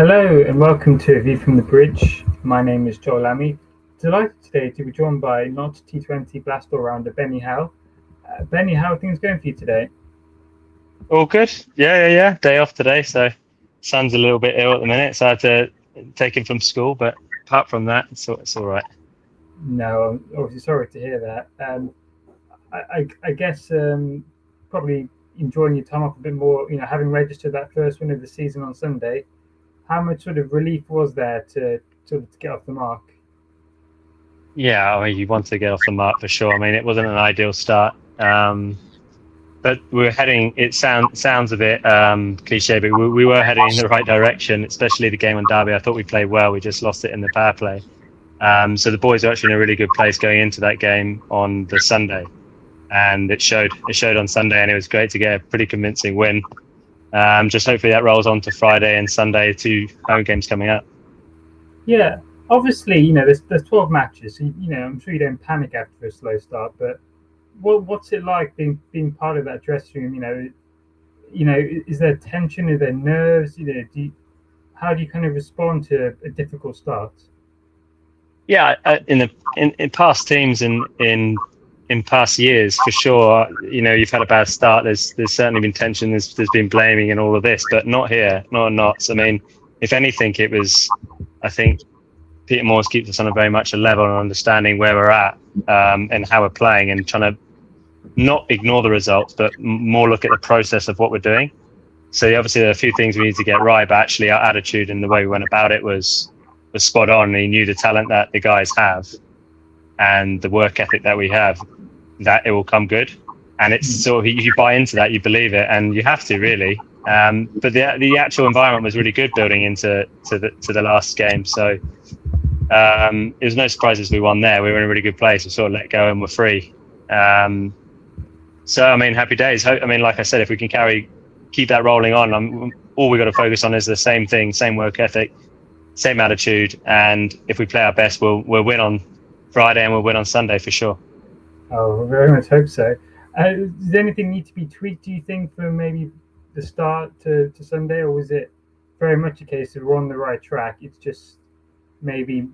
Hello and welcome to A View from the Bridge. My name is Joel Lammy. Delighted today to be joined by not T20 Blast all-rounder Benny Howell. Benny, how are things going for you today? All good. Yeah. Day off today, so son's a little bit ill at the minute, so I had to take him from school. But apart from that, it's all right. No, I'm obviously sorry to hear that. I guess probably enjoying your time off a bit more, having registered that first win of the season on Sunday. How much sort of relief was there to sort of get off the mark? Yeah, I mean, you want to get off the mark for sure. I mean, it wasn't an ideal start, but we were heading. It sounds a bit cliche, but we were heading in the right direction. Especially the game on Derby, I thought we played well. We just lost it in the power play. So the boys are actually in a really good place going into that game on the Sunday, and it showed. It showed on Sunday, and it was great to get a pretty convincing win. Just hopefully that rolls on to Friday and Sunday, two home games coming up. Yeah, obviously, there's 12 matches, so, I'm sure you don't panic after a slow start, but what's it like being part of that dressing room? Is there tension? Is there nerves? How do you kind of respond to a difficult start? Yeah, in past teams and in past years, for sure, you've had a bad start. There's certainly been tension. There's been blaming and all of this, but not here, not. I mean, if anything, I think Peter Moores keeps us on a very much a level and understanding where we're at and how we're playing, and trying to not ignore the results, but more look at the process of what we're doing. So obviously there are a few things we need to get right, but actually our attitude and the way we went about it was spot on. He knew the talent that the guys have and the work ethic that we have, that it will come good. And it's sort of, if you buy into that, you believe it, and you have to really. But the actual environment was really good building into the last game. So it was no surprises we won there. We were in a really good place. We sort of let go and we're free. So I mean, happy days. I mean, like I said, if we can keep that rolling on, all we got to focus on is the same thing, same work ethic, same attitude, and if we play our best, we'll win on Friday and we'll win on Sunday for sure. Oh, I very much hope so. Does anything need to be tweaked, do you think, for maybe the start to Sunday, or was it very much a case of we're on the right track? It's just maybe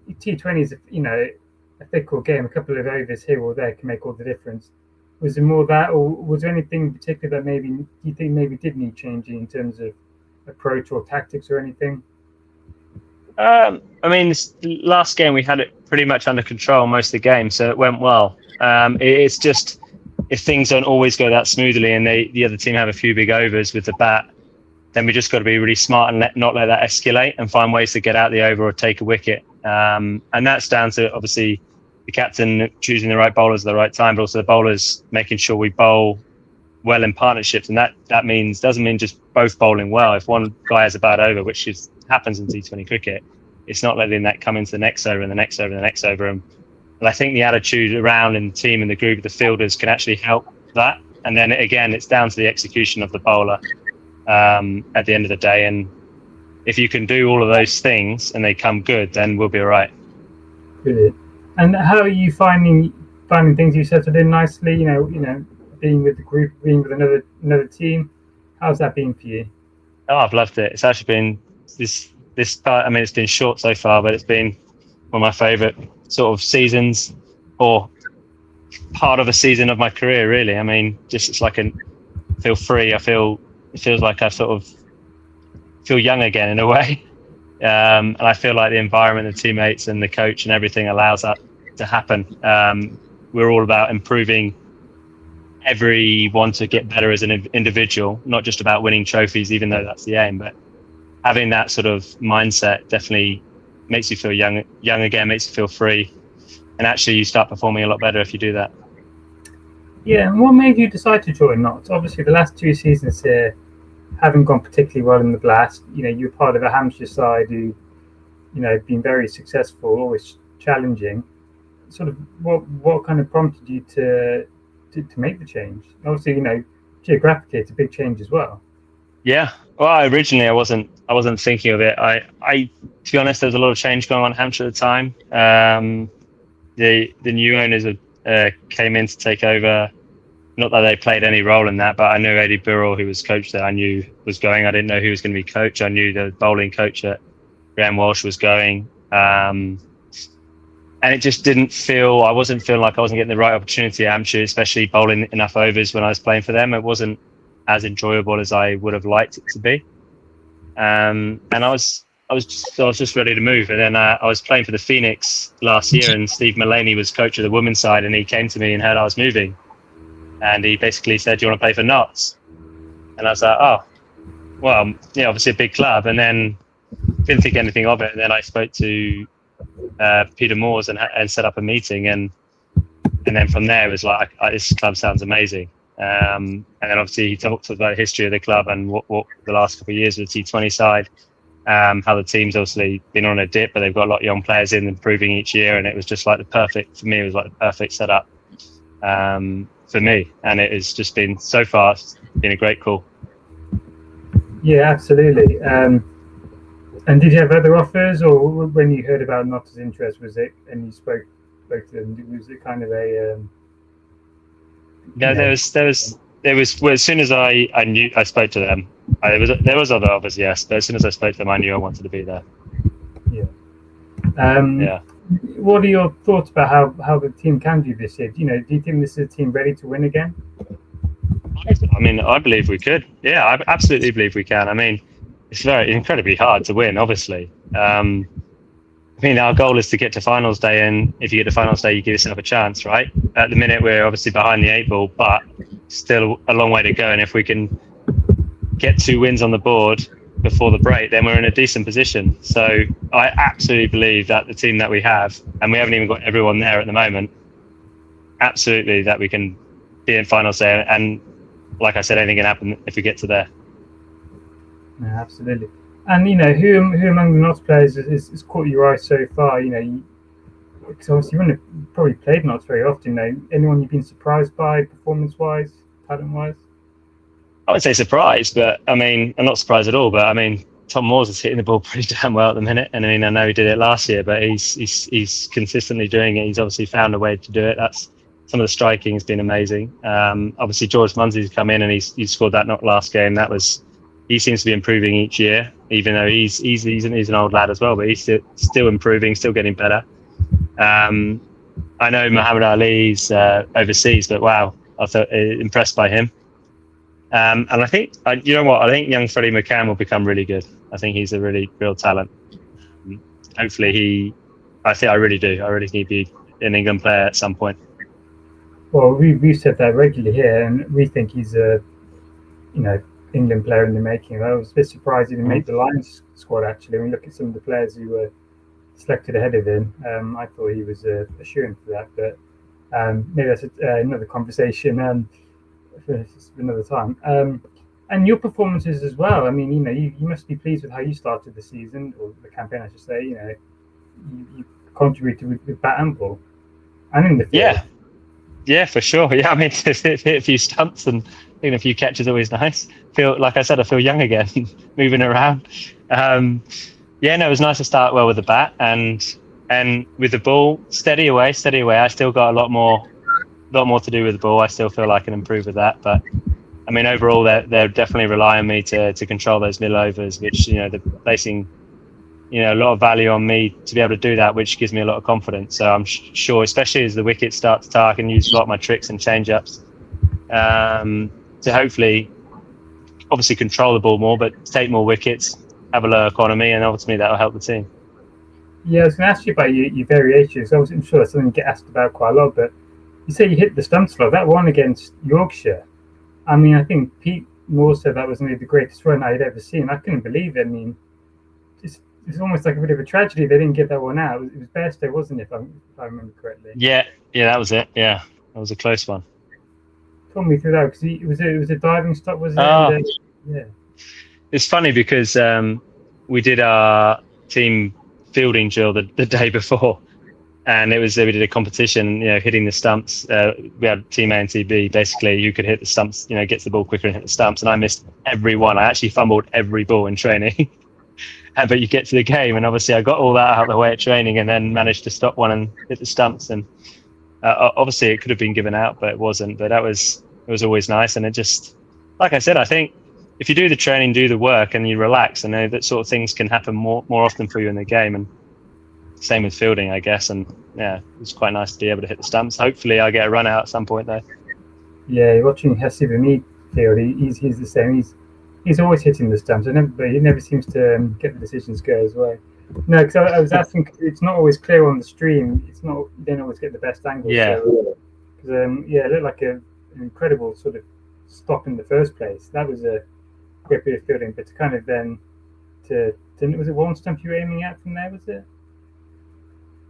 T20 is, a fickle game. A couple of overs here or there can make all the difference. Was it more that, or was there anything in particular that maybe you think maybe did need changing in terms of approach or tactics or anything? I mean, this last game we had it pretty much under control most of the game, so it went well. It's just if things don't always go that smoothly and the other team have a few big overs with the bat, then we just got to be really smart and not let that escalate and find ways to get out the over or take a wicket. And that's down to obviously the captain choosing the right bowlers at the right time, but also the bowlers making sure we bowl well in partnerships. And that doesn't mean just both bowling well. If one guy has a bad over, which happens in T20 cricket, it's not letting that come into the next over and the next over and the next over. And I think the attitude around in the team and the group of the fielders can actually help that. And then again, it's down to the execution of the bowler at the end of the day. And if you can do all of those things and they come good, then we'll be all right. Brilliant. And how are you finding things you settled in nicely? Being with the group, being with another team. How's that been for you? Oh, I've loved it. It's actually been this part. I mean, it's been short so far, but it's been one of my favourite sort of seasons, or part of a season of my career, really. I mean, just it's like I feel free. It feels like I sort of feel young again in a way. And I feel like the environment, the teammates and the coach and everything allows that to happen. We're all about improving everyone to get better as an individual, not just about winning trophies, even though that's the aim, but having that sort of mindset definitely makes you feel young again, makes you feel free. And actually you start performing a lot better if you do that. Yeah, and what made you decide to join Notts? Obviously, the last two seasons here haven't gone particularly well in the Blast. You're part of a Hampshire side who, been very successful, always challenging. Sort of, what kind of prompted you to make the change? Obviously, geographically, it's a big change as well. Yeah. Well, originally I wasn't thinking of it. I to be honest, there was a lot of change going on in Hampshire at the time. The new owners came in to take over not that they played any role in that, but I knew Eddie Burrell, who was coach there, I knew was going. I didn't know who was going to be coach. I knew the bowling coach at Graham Walsh was going. And it just didn't feel, I wasn't feeling like I wasn't getting the right opportunity at Hampshire, especially bowling enough overs when I was playing for them. It wasn't as enjoyable as I would have liked it to be. And I was just ready to move. And then I was playing for the Phoenix last year, and Steve Mullaney was coach of the women's side, and he came to me and heard I was moving. And he basically said, "Do you want to play for Notts?" And I was like, "Oh, well, yeah, obviously a big club." And then didn't think anything of it. And then I spoke to Peter Moores and set up a meeting, and then from there it was like, this club sounds amazing. And then obviously he talked about the history of the club and what the last couple of years with the T20 side, how the team's obviously been on a dip, but they've got a lot of young players in, improving each year, and it was just like the perfect setup for me, and it has just been so far been a great call. Yeah, absolutely. And did you have other offers, or when you heard about Notts' interest, was it, and you spoke to them, was it kind of a? No, there was. Well, as soon as I knew, I spoke to them. There was other offers, yes, but as soon as I spoke to them, I knew I wanted to be there. Yeah. Yeah. What are your thoughts about how the team can do this year? Do you think this is a team ready to win again? I mean, I believe we could. Yeah, I absolutely believe we can. I mean, it's incredibly hard to win, obviously. I mean, our goal is to get to finals day, and if you get to finals day, you give yourself a chance, right? At the minute, we're obviously behind the 8 ball, but still a long way to go. And if we can get 2 wins on the board before the break, then we're in a decent position. So I absolutely believe that the team that we have, and we haven't even got everyone there at the moment, absolutely that we can be in finals day. And like I said, anything can happen if we get to there. Yeah, absolutely. And who among the Notts players has caught your eye so far? Because obviously you wouldn't have probably played Notts very often. Anyone you've been surprised by, performance-wise, talent-wise? I would say surprised, but I mean, I'm not surprised at all. But I mean, Tom Moores is hitting the ball pretty damn well at the minute, and I mean, I know he did it last year, but he's consistently doing it. He's obviously found a way to do it. That's some of the striking has been amazing. Obviously, George Munsey's come in and he's scored that knock last game. He seems to be improving each year, even though he's an old lad as well, but he's still improving, still getting better. I know Muhammad Ali's overseas, but wow, I felt impressed by him. And I think, you know what, I think young Freddie McCann will become really good. I think he's a really real talent. Hopefully I really do. I really think he'd be an England player at some point. Well, we've said that regularly here, and we think he's a, England player in the making. I was a bit surprised he didn't make the Lions squad, actually. When we look at some of the players who were selected ahead of him, I thought he was a shoo-in for that. But maybe that's another conversation for another time. And your performances as well. I mean, you must be pleased with how you started the season, or the campaign, I should say. You contributed with bat and ball, and in the field. Yeah, for sure. Yeah, I mean, hit a few stumps and a few catches always nice. Like I said, I feel young again, moving around. It was nice to start well with the bat and with the ball, steady away. I still got a lot more to do with the ball. I still feel I can improve with that, but I mean, overall, they're definitely relying on me to control those middle overs, which they're placing a lot of value on me to be able to do that, which gives me a lot of confidence. So I'm sure, especially as the wickets start to tie, I can use a lot of my tricks and change-ups to hopefully, obviously, control the ball more, but take more wickets, have a lower economy, and ultimately that will help the team. Yeah, I was going to ask you about your variations. I'm sure that's something you get asked about quite a lot, but you say you hit the stumps a lot. That one against Yorkshire, I mean, I think Pete Moore said that was maybe the greatest run I'd ever seen. I couldn't believe it. I mean, it's almost like a bit of a tragedy they didn't get that one out. It was Bairstow, wasn't it, if I remember correctly? Yeah, that was it. Yeah, that was a close one. Talk me through that, because it was a diving stop, was it? Yeah. It's funny because we did our team fielding drill the day before, and we did a competition, hitting the stumps. We had team A and team B. Basically, you could hit the stumps, gets the ball quicker and hit the stumps. And I missed every one. I actually fumbled every ball in training. But you get to the game, and obviously I got all that out of the way at training, and then managed to stop one and hit the stumps. And obviously it could have been given out, but it wasn't. But that was was always nice. And it just, like I said, I think if you do the training, do the work, and you relax, I know that sort of things can happen more often for you in the game. And same with fielding, I guess. And yeah, it's quite nice to be able to hit the stumps. Hopefully, I get a run out at some point though. Yeah, watching Hesse me field, he's the same. He's always hitting the stumps, but he never seems to get the decisions go his way. No, because I was asking, it's not always clear on the stream. It's not, you don't always get the best angle. Yeah. So, yeah, it looked like an incredible sort of stop in the first place. That was a great bit of fielding, but to kind of then was it one stump you were aiming at from there? Was it?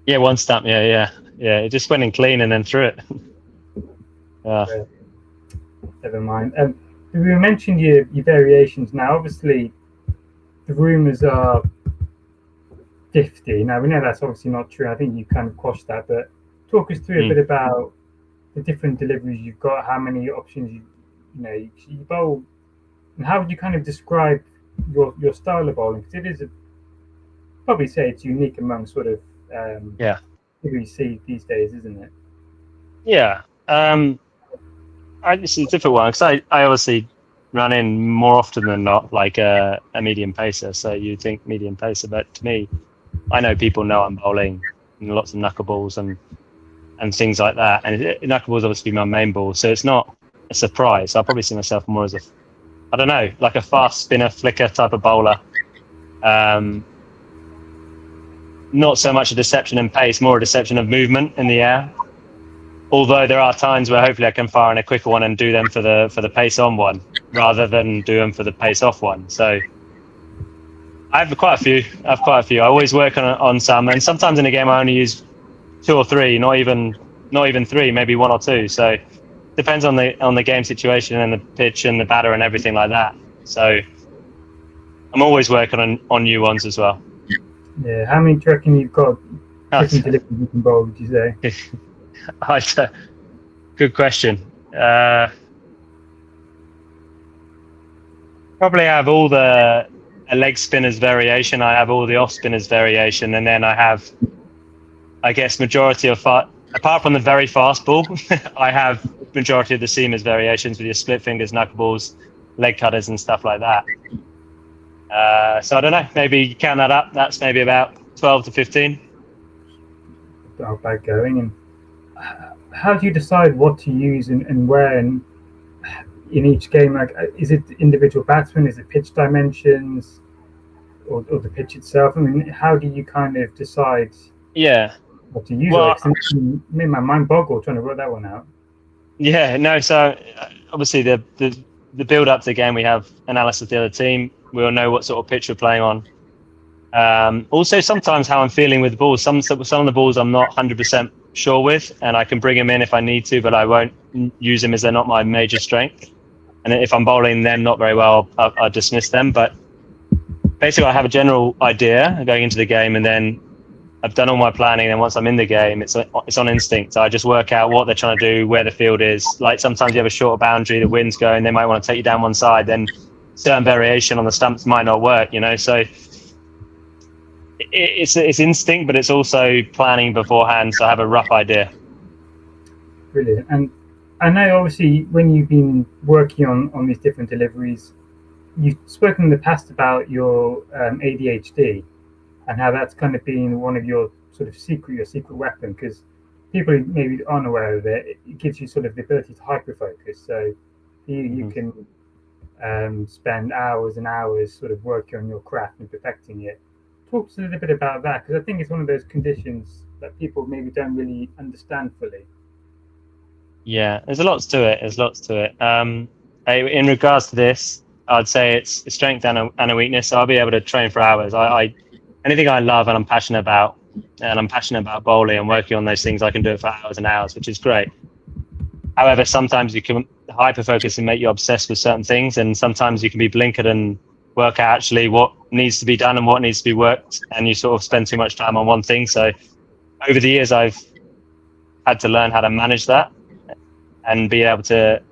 Yeah, one stump. Yeah. It just went in clean and then threw it. Yeah. Never mind. We mentioned your variations. Now, obviously, the rumours are 50. Now, we know that's obviously not true. I think you kind of quashed that, but talk us through a bit about the different deliveries you've got, how many options you bowl, and how would you kind of describe your style of bowling? Because it is probably say it's unique among sort of people you see these days, isn't it? Yeah. It's a different one because I obviously run in more often than not like a medium pacer. So you think medium pacer, but to me, I know people know I'm bowling lots of knuckleballs and things like that. And knuckleballs obviously my main ball, so it's not a surprise. I'll probably see myself more as I don't know, like a fast spinner, flicker type of bowler. Not so much a deception in pace, more a deception of movement in the air. Although there are times where hopefully I can fire in a quicker one and do them for the pace on one rather than do them for the pace off one. So I have quite a few. I always work on some, and sometimes in a game I only use 2 or 3, not even 3, maybe 1 or 2. So depends on the game situation and the pitch and the batter and everything like that. So I'm always working on new ones as well. Yeah, how many do you reckon you've got different deliveries you can bowl, would you say? Good question. Probably have all a leg spinners variation. I have all the off spinners variation, and then I have, I guess, majority of apart from the very fast ball, I have majority of the seamers variations with your split fingers, knuckleballs, leg cutters, and stuff like that. So I don't know. Maybe count that up. That's maybe about 12 to 15. Not bad going. And how do you decide what to use and where in each game? Like, is it individual batsmen? Is it pitch dimensions, or the pitch itself? I mean, how do you kind of decide? Yeah. What to use? Well, it made my mind boggle trying to work that one out. Yeah. No. So obviously the build up to the game, we have analysis of the other team. We all know what sort of pitch we're playing on. Also, sometimes how I'm feeling with the balls. Some of the balls I'm not 100% sure with, and I can bring them in if I need to, but I won't use them as they're not my major strength. And if I'm bowling them not very well, I'll dismiss them. But basically, I have a general idea going into the game, and then I've done all my planning. And once I'm in the game, it's on instinct. So I just work out what they're trying to do, where the field is. Like sometimes you have a shorter boundary, the wind's going, they might want to take you down one side. Then certain variation on the stumps might not work, So it's instinct, but it's also planning beforehand. So I have a rough idea. Brilliant. And I know obviously when you've been working on these different deliveries, you've spoken in the past about your ADHD and how that's kind of been one of your sort of secret weapon, because people who maybe aren't aware of it, it gives you sort of the ability to hyper-focus. So you can spend hours and hours sort of working on your craft and perfecting it. Talk to us a little bit about that, because I think it's one of those conditions that people maybe don't really understand fully. Yeah, there's lots to it. In regards to this, I'd say it's a strength and a weakness. So I'll be able to train for hours. Anything I love and I'm passionate about bowling and working on those things, I can do it for hours and hours, which is great. However, sometimes you can hyper focus and make you obsessed with certain things, and sometimes you can be blinkered and work out actually what needs to be done and what needs to be worked, and you sort of spend too much time on one thing. So over the years, I've had to learn how to manage that and be able to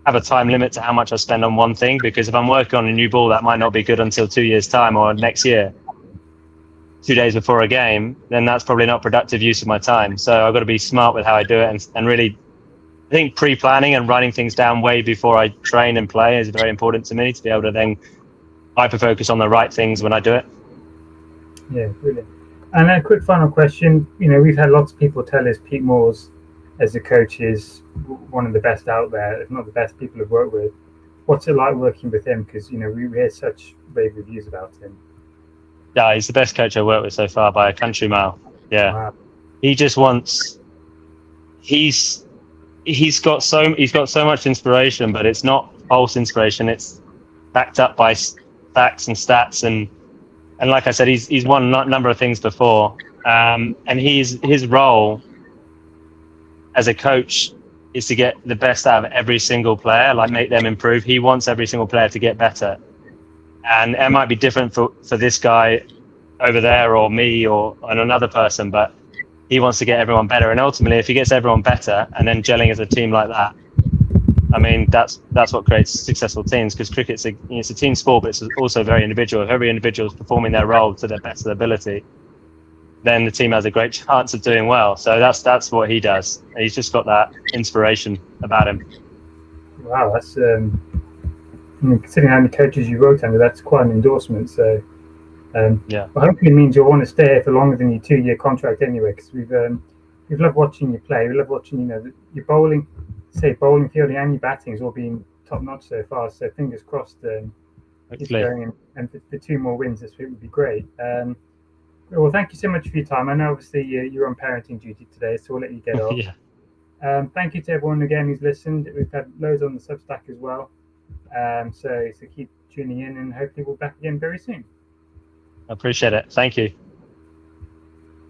have a time limit to how much I spend on one thing, because if I'm working on a new ball that might not be good until 2 years' time or next year, 2 days before a game, then that's probably not productive use of my time. So I've got to be smart with how I do it and really I think pre-planning and writing things down way before I train and play is very important to me, to be able to then hyper focus on the right things when I do it. Yeah, brilliant. And a quick final question. You know, we've had lots of people tell us Pete Moores, as a coach, is one of the best out there, if not the best people have worked with. What's it like working with him? Because, you know, we hear such rave reviews about him. Yeah, he's the best coach I've worked with so far by a country mile. Yeah, Wow. he just wants. He's got so much inspiration, but it's not false inspiration. It's backed up by facts and stats, and like I said, he's won a number of things before, and his role as a coach is to get the best out of every single player, like make them improve. He wants every single player to get better, and it might be different for this guy over there or me or another person, but he wants to get everyone better. And ultimately, if he gets everyone better and then gelling as a team like that, I mean, that's what creates successful teams, because cricket's it's a team sport, but it's also very individual. If every individual is performing their role to their best of their ability, then the team has a great chance of doing well. So that's what he does. And he's just got that inspiration about him. Wow, that's considering how many coaches you wrote under, that's quite an endorsement. So Yeah. well, hopefully it means you'll want to stay here for longer than your 2-year contract anyway, because we've loved watching you play. We love watching, you know, your bowling, fielding, and your batting has all been top notch so far. So fingers crossed, it's going in, and the 2 more wins this week would be great. Well, thank you so much for your time. I know obviously you're on parenting duty today, so we'll let you get off. Yeah. Thank you to everyone again who's listened. We've had loads on the Substack as well. So keep tuning in, and hopefully we'll be back again very soon. I appreciate it. Thank you.